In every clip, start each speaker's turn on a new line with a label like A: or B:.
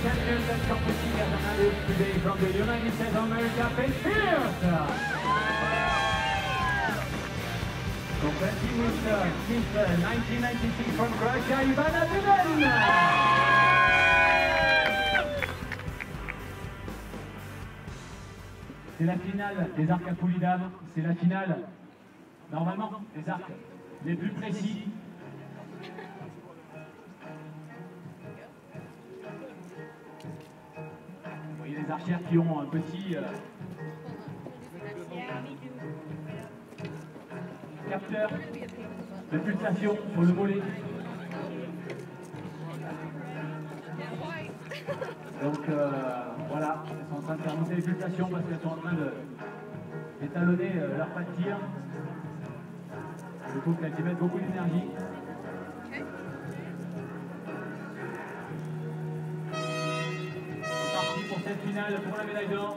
A: champions and competing as an adult today from the United States of America, Paige Pierce. Competing with Miss 1996 from Croatia, Ivana Dudan. C'est la finale des arcs à poulies dames, c'est la finale, normalement, des arcs les plus précis. Vous voyez les archères qui ont un petit capteur de pulsation sur le volet. Donc voilà, elles sont en train de faire monter les pulsations parce qu'elles sont en train d'étalonner leur pas de tir. Je trouve qu'elles y mettent beaucoup d'énergie. C'est parti pour cette finale, pour la médaille d'or.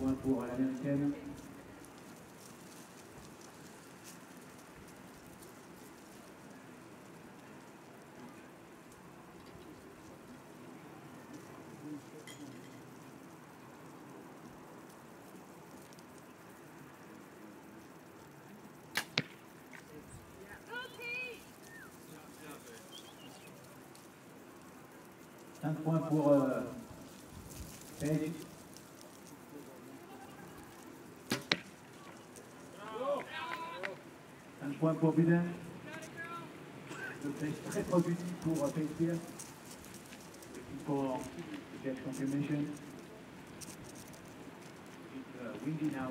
A: Point pour l'américaine. Un point pour Paige. 5 points pour Biden. Le place très productif pour Paige Pierce. Pour get confirmation. It's windy now.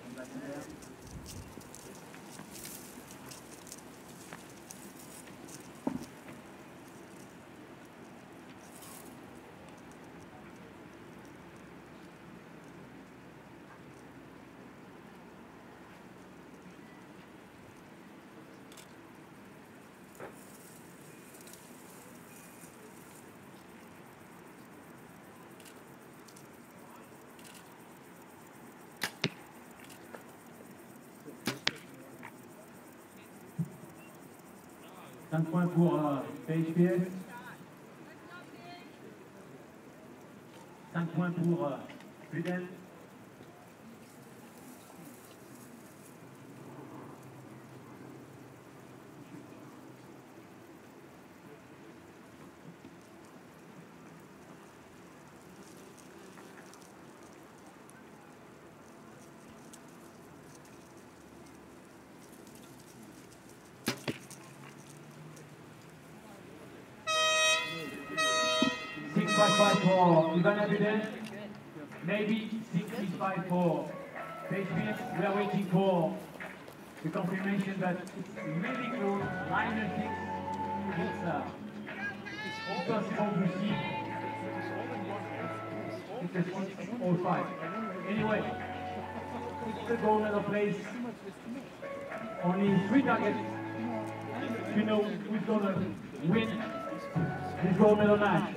A: On va faire. Un point pour Paige Pierce. 5 points pour Biden. Five for Ivana Biden, maybe 6-5 for Paige Pierce. We are waiting for the confirmation that it's really close, 9-6. It's possible to see it's a 6-5. Anyway, it's the gold medal place. Only 3 targets to know who's going to win this gold medal match.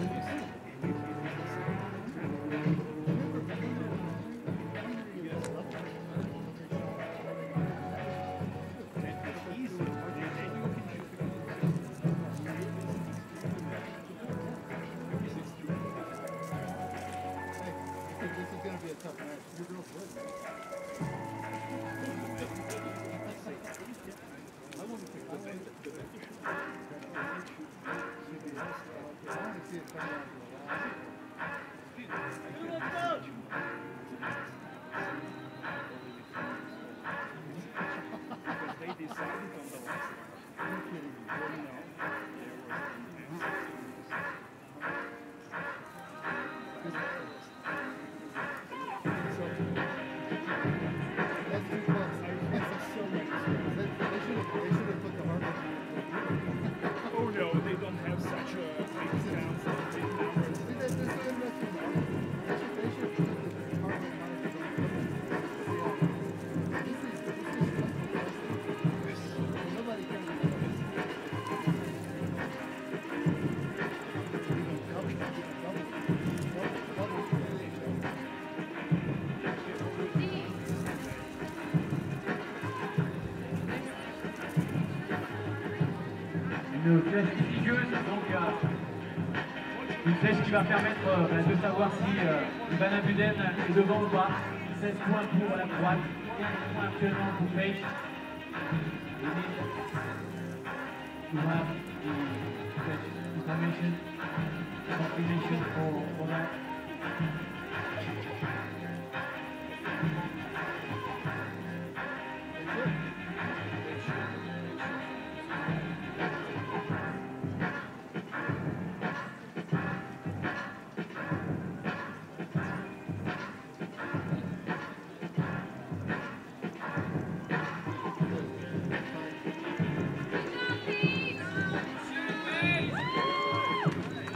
A: une flèche prestigieuse, donc une flèche qui va permettre de savoir si Ivan Abuden est devant ou pas. 16 points pour la droite, 15 points actuellement pour Page. To have the flèche information, confirmation for that.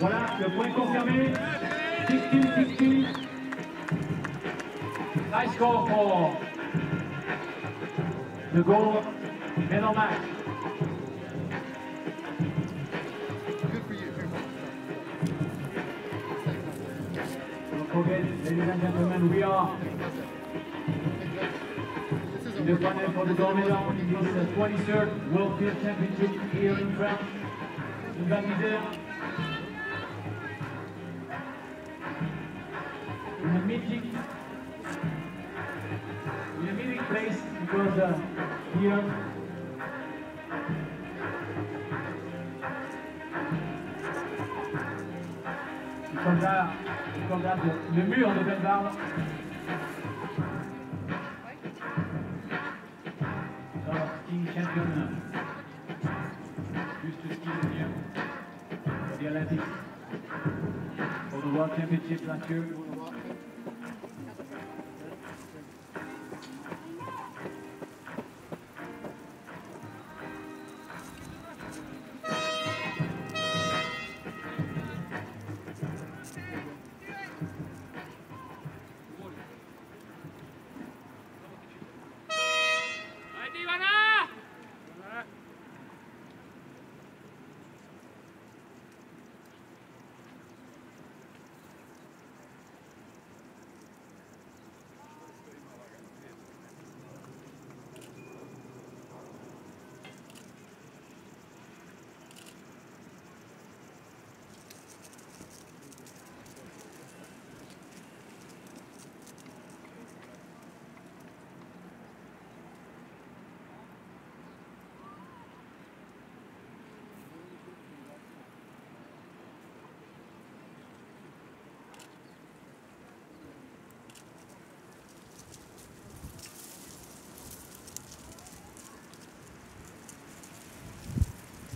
A: Voilà, le point confirmé. 16-16. High score for the gold medal match.
B: Good for you.
A: Don't forget, ladies and gentlemen, we are in the final for the gold medal in this 23rd World Field Championship here in France. Ivan Abuden in a meeting place because here comme là le mur de Bellebarde. Skiing champion used to ski here for the Olympics, for the World Championship last year.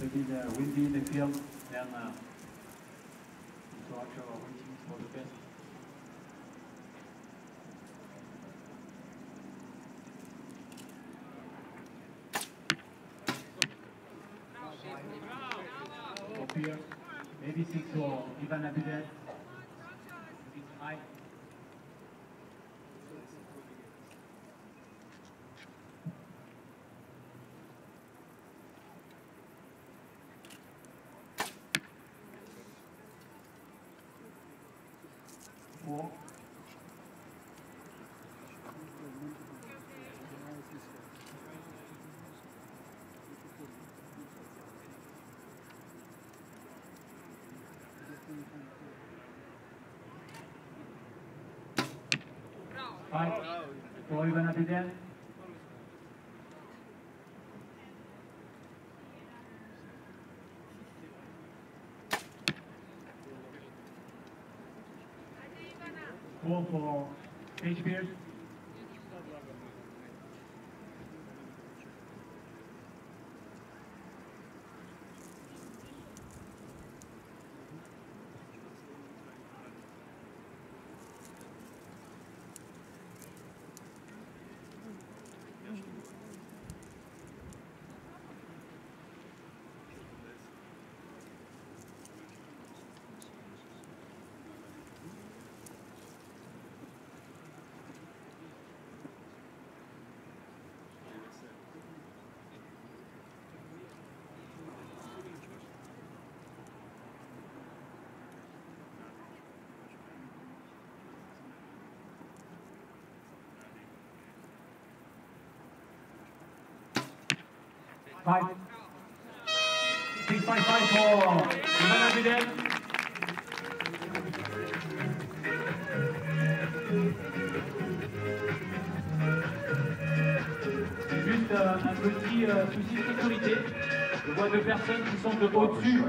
A: It is windy in the field, then instructor are waiting for the best. Up here, maybe 6 for Ivan Abuden. It's high. Four. Five for Ivan Abuden. Four for Page Pierce. Five. 655 for Ivana Biden. Juste un petit souci de sécurité. Je vois deux personnes qui sont au-dessus,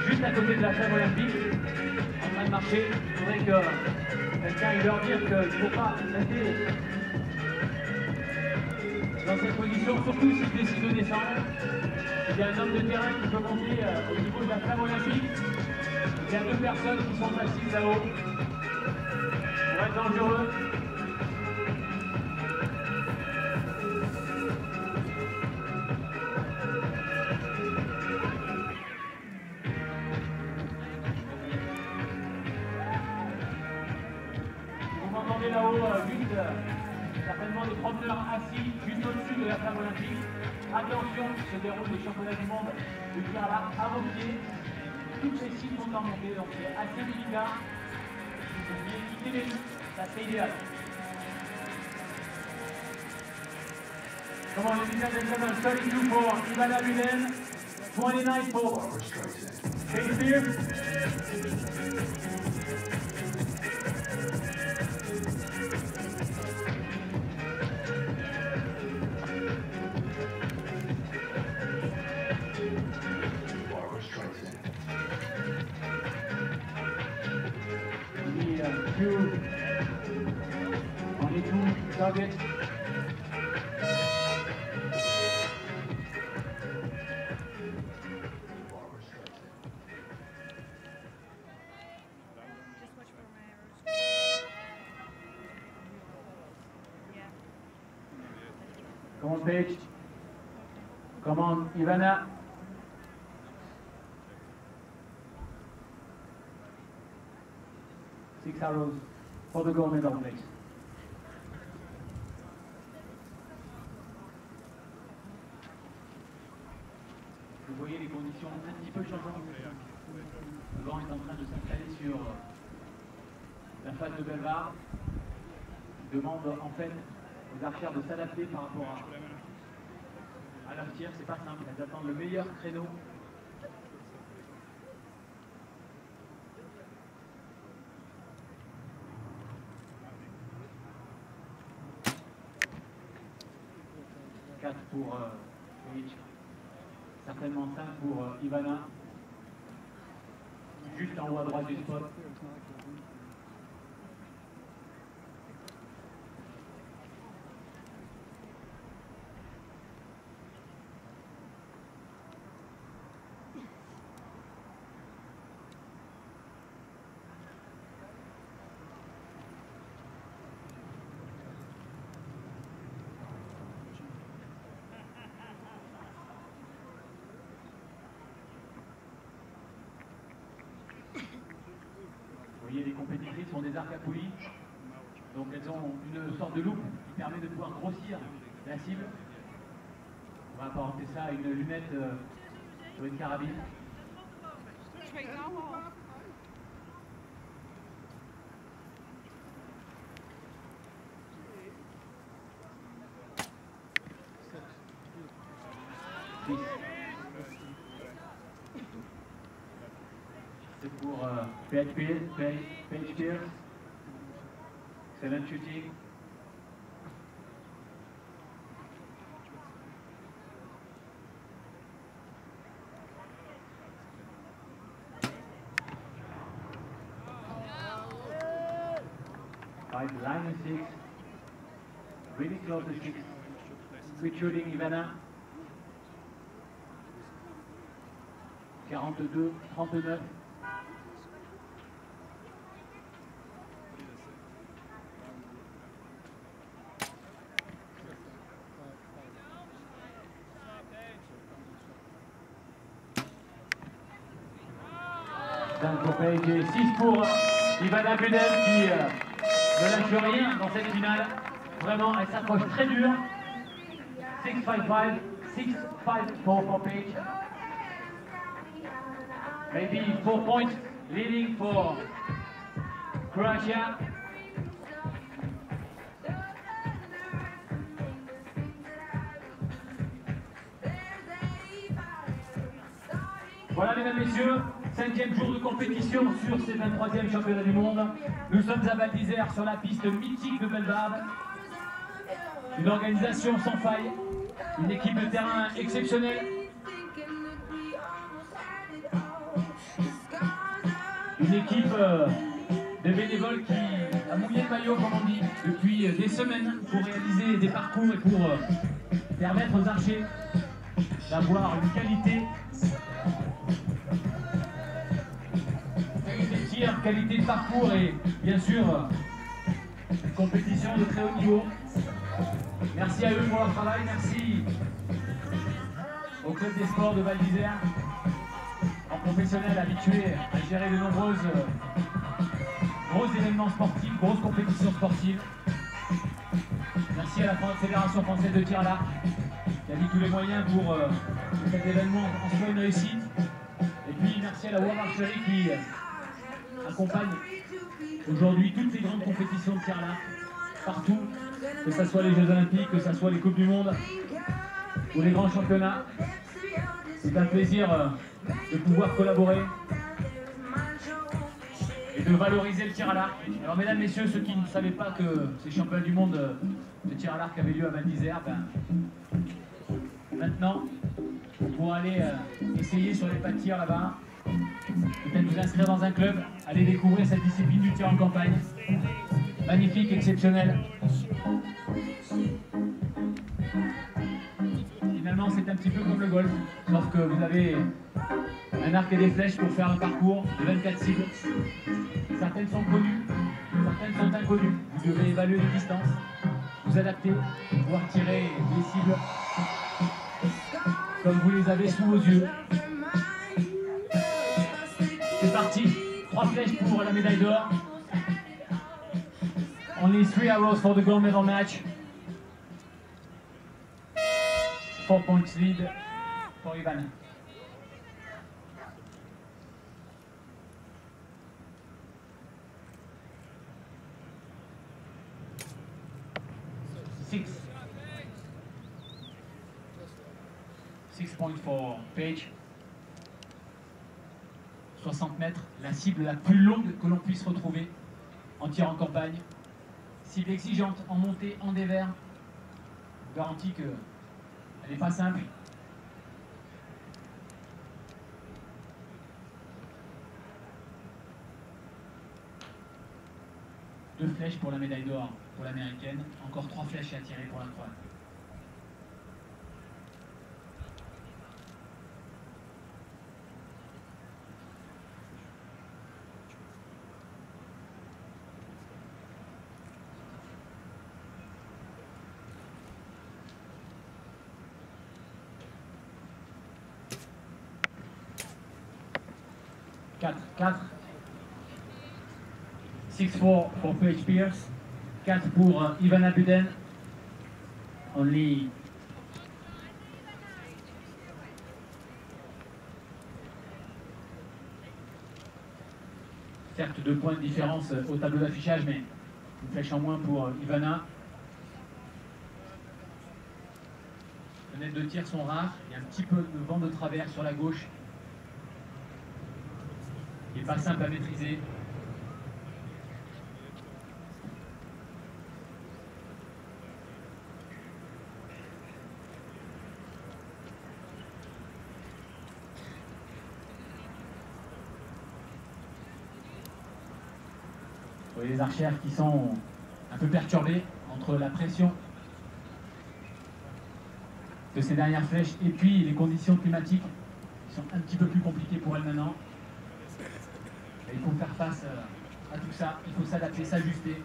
A: juste à côté de la flamme olympique, en train de marcher. Il faudrait que quelqu'un leur dise qu'il ne faut pas rester dans cette position, surtout s'ils décident de descendre. Il y a un homme de terrain qui peut monter au niveau de la flamme olympique. Il y a deux personnes qui sont assises là-haut. Ça va être dangereux. Vous m'entendez là-haut, juste certainement des promeneurs assis juste au-dessus de la flamme olympique. Attention, se déroulent les championnats du monde de tir à vos pieds. Toutes les cibles sont en montée, donc c'est assez délicat. Vous devriez quitter les buts, ça c'est idéal. Come on, ladies and gentlemen, 32 for Ivana Biden, 29 for Shakespeare. Only two targets. Come on, Paige. Come on, Ivana. Six arrows for the gold medal, please. Vous voyez les conditions un petit peu changeantes. Le vent est en train de s'installer sur la face de Belvar. Il demande en fait aux archères de s'adapter par rapport à leur tir. C'est pas simple, elles attendent le meilleur créneau. Pour Paige, certainement 5 pour Ivana, juste en haut à droite du spot. Vous voyez, les compétitrices ont des arcs à poulies, donc elles ont une sorte de loupe qui permet de pouvoir grossir la cible. On va apporter ça à une lunette sur une carabine. C'est pour Paige Pierce. Excellent shooting. Five, line and 6. Really close to 6. Good shooting, Ivana. 42, 39. Pour Paige et 6 pour Ivana Biden qui ne lâche rien dans cette finale. Vraiment, elle s'approche très dur. 6-5-5, 6-5-4 for Paige. Maybe 4 points leading for Croatia. Voilà, mesdames, messieurs, 5e jour de compétition sur ces 23e championnats du monde. Nous sommes à Val d'Isère sur la piste mythique de Bellewaerde. Une organisation sans faille, une équipe de terrain exceptionnelle. Une équipe de bénévoles qui a mouillé le maillot, comme on dit, depuis des semaines pour réaliser des parcours et pour permettre aux archers d'avoir une qualité de tir, qualité de parcours et bien sûr une compétition de très haut niveau. Merci à eux pour leur travail, merci au club des sports de Val d'Isère, en professionnel habitué à gérer de nombreux gros événements sportifs, grosses compétitions sportives. Merci à la Fédération française de tir à l'arc qui a mis tous les moyens pour que cet événement en soit une réussite. Et puis merci à la World Archery qui accompagne aujourd'hui toutes les grandes compétitions de tir à l'arc, partout, que ce soit les Jeux Olympiques, que ce soit les Coupes du Monde ou les grands championnats. C'est un plaisir de pouvoir collaborer et de valoriser le tir à l'arc. Alors mesdames, messieurs, ceux qui ne savaient pas que ces championnats du monde de tir à l'arc avaient lieu à Val d'Isère, maintenant, pour aller essayer sur les pas de tir là-bas, peut-être vous inscrire dans un club, aller découvrir cette discipline du tir en campagne. Magnifique, exceptionnel. Finalement, c'est un petit peu comme le golf, sauf que vous avez un arc et des flèches pour faire un parcours de 24 cibles. Certaines sont connues, certaines sont inconnues. Vous devez évaluer les distances, vous adapter, pouvoir tirer les cibles comme vous les avez sous vos yeux. C'est parti, 3 flèches pour la médaille d'or. Only 3 arrows for the gold medal match. 4 points lead for Ivana. Six points for Paige. 60 mètres, la cible la plus longue que l'on puisse retrouver en tir en campagne. Cible exigeante en montée, en dévers. Je vous garantis qu'elle n'est pas simple. Deux flèches pour la médaille d'or pour l'américaine. Encore 3 flèches à tirer pour la croate. Quatre. 6-4 pour Paige Pierce. 4 pour Ivana Buden. Only certes 2 points de différence au tableau d'affichage, mais une flèche en moins pour Ivana. Les fenêtres de tir sont rares. Il y a un petit peu de vent de travers sur la gauche. Il n'est pas simple à maîtriser. Vous voyez les archères qui sont un peu perturbées entre la pression de ces dernières flèches et puis les conditions climatiques qui sont un petit peu plus compliquées pour elles maintenant. Il faut faire face à tout ça, il faut s'adapter, s'ajuster,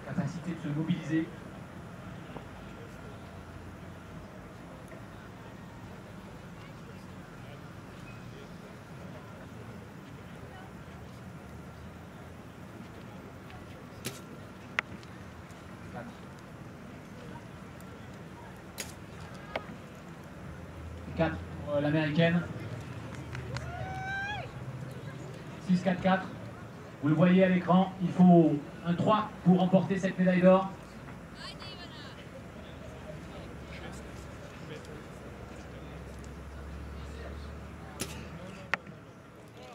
A: capacité de se mobiliser. Quatre pour l'américaine. 6-4-4, vous le voyez à l'écran, il faut un 3 pour remporter cette médaille d'or.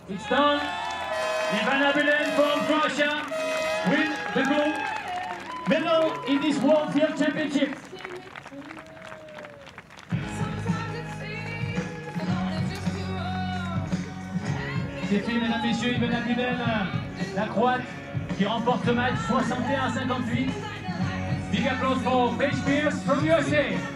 A: It's done. Ivana Bilen from Croatia win the gold medal in this World Field Championship. C'est fait, mesdames, messieurs, Ivana Bilen, la Croate, qui remporte le match 61-58. Big applause for Paige Pierce from USA.